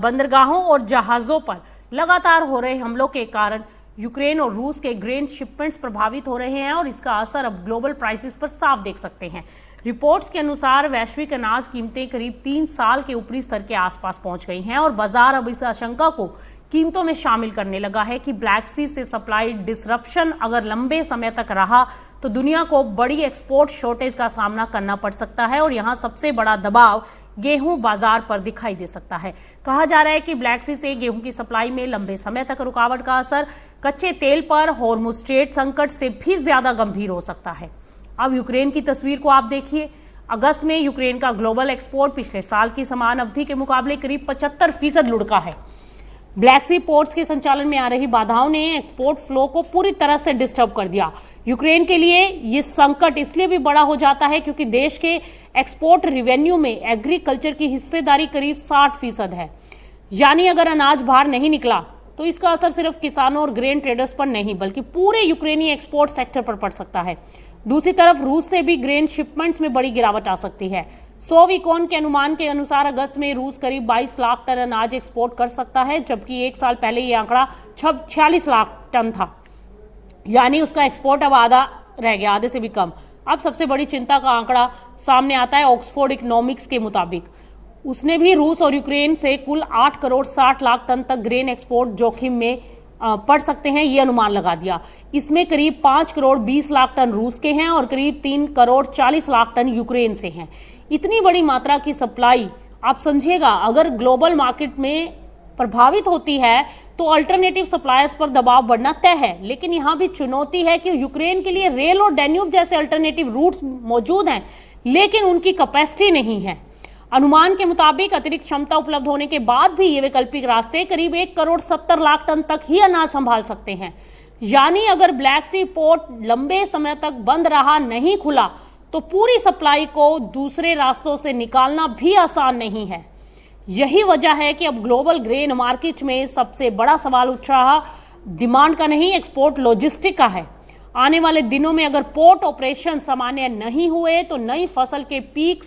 बंदरगाहों और जहाजों पर लगातार हो रहे हमलों के कारण यूक्रेन और रूस के ग्रेन शिपमेंट्स प्रभावित हो रहे हैं और इसका असर अब ग्लोबल प्राइसेस पर साफ देख सकते हैं। रिपोर्ट्स के अनुसार वैश्विक अनाज कीमतें करीब 3 साल के ऊपरी स्तर के आसपास पहुंच गई हैं और बाजार अब इस आशंका को कीमतों में शामिल करने लगा है कि ब्लैक सी से सप्लाई डिसरप्शन अगर लंबे समय तक रहा तो दुनिया को बड़ी एक्सपोर्ट शॉर्टेज का सामना करना पड़ सकता है और यहाँ सबसे बड़ा दबाव गेहूं बाजार पर दिखाई दे सकता है। कहा जा रहा है कि ब्लैक सी से गेहूं की सप्लाई में लंबे समय तक रुकावट का असर कच्चे तेल पर हॉर्मुज़ स्ट्रेट संकट से भी ज्यादा गंभीर हो सकता है। अब यूक्रेन की तस्वीर को आप देखिए। अगस्त में यूक्रेन का ग्लोबल एक्सपोर्ट पिछले साल की समान अवधि के मुकाबले करीब 75% लुढ़का है। ब्लैक सी पोर्ट्स के संचालन में आ रही बाधाओं ने एक्सपोर्ट फ्लो को पूरी तरह से डिस्टर्ब कर दिया। यूक्रेन के लिए ये संकट इसलिए भी बड़ा हो जाता है क्योंकि देश के एक्सपोर्ट रेवेन्यू में एग्रीकल्चर की हिस्सेदारी करीब 60% है। यानी अगर अनाज बाहर नहीं निकला तो इसका असर सिर्फ किसानों और ग्रेन ट्रेडर्स पर नहीं बल्कि पूरे यूक्रेनी एक्सपोर्ट सेक्टर पर पड़ सकता है। दूसरी तरफ रूस से भी ग्रेन शिपमेंट्स में बड़ी गिरावट आ सकती है। सोविकॉन के अनुमान के अनुसार अगस्त में रूस करीब 22 लाख टन अनाज एक्सपोर्ट कर सकता है, जबकि एक साल पहले ये आंकड़ा 46 लाख टन था। यानी उसका एक्सपोर्ट अब आधा रह गया, आधे से भी कम। अब सबसे बड़ी चिंता का आंकड़ा सामने आता है ऑक्सफोर्ड इकोनॉमिक्स के मुताबिक। उसने भी रूस और यूक्रेन से कुल 8 करोड़ 60 लाख टन तक ग्रेन एक्सपोर्ट जोखिम में पड़ सकते हैं, ये अनुमान लगा दिया। इसमें करीब 5 करोड़ 20 लाख टन रूस के हैं और करीब 3 करोड़ 40 लाख टन यूक्रेन से हैं। इतनी बड़ी मात्रा की सप्लाई आप समझिएगा अगर ग्लोबल मार्केट में प्रभावित होती है तो अल्टरनेटिव सप्लायर्स पर दबाव बढ़ना तय है। लेकिन यहाँ भी चुनौती है कि यूक्रेन के लिए रेल और डैन्यूब जैसे अल्टरनेटिव रूट्स मौजूद हैं, लेकिन उनकी कैपेसिटी नहीं है। अनुमान के मुताबिक अतिरिक्त क्षमता उपलब्ध होने के बाद भी ये वैकल्पिक रास्ते करीब 1 करोड़ 70 लाख टन तक ही अनाज संभाल सकते हैं। यानी अगर ब्लैक सी पोर्ट लंबे समय तक बंद रहा, नहीं खुला, तो पूरी सप्लाई को दूसरे रास्तों से निकालना भी आसान नहीं है। यही वजह है कि अब ग्लोबल ग्रेन मार्केट में सबसे बड़ा सवाल उठ रहा डिमांड का नहीं, एक्सपोर्ट लॉजिस्टिक का है। आने वाले दिनों में अगर पोर्ट ऑपरेशन सामान्य नहीं हुए तो नई फसल के पीक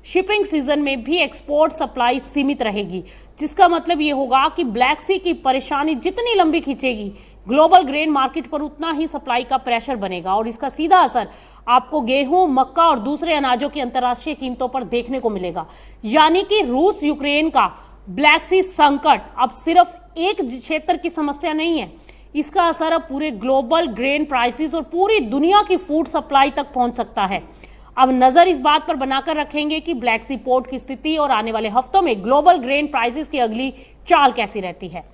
शिपिंग सीजन में भी एक्सपोर्ट सप्लाई सीमित रहेगी, जिसका मतलब ये होगा कि ब्लैक सी की परेशानी जितनी लंबी खींचेगी ग्लोबल ग्रेन मार्केट पर उतना ही सप्लाई का प्रेशर बनेगा और इसका सीधा असर आपको गेहूं, मक्का और दूसरे अनाजों की अंतर्राष्ट्रीय कीमतों पर देखने को मिलेगा। यानी कि रूस यूक्रेन का ब्लैक सी संकट अब सिर्फ एक क्षेत्र की समस्या नहीं है, इसका असर अब पूरे ग्लोबल ग्रेन प्राइसेस और पूरी दुनिया की फूड सप्लाई तक पहुंच सकता है। अब नजर इस बात पर बनाकर रखेंगे कि ब्लैक सी पोर्ट की स्थिति और आने वाले हफ्तों में ग्लोबल ग्रेन प्राइसेस की अगली चाल कैसी रहती है।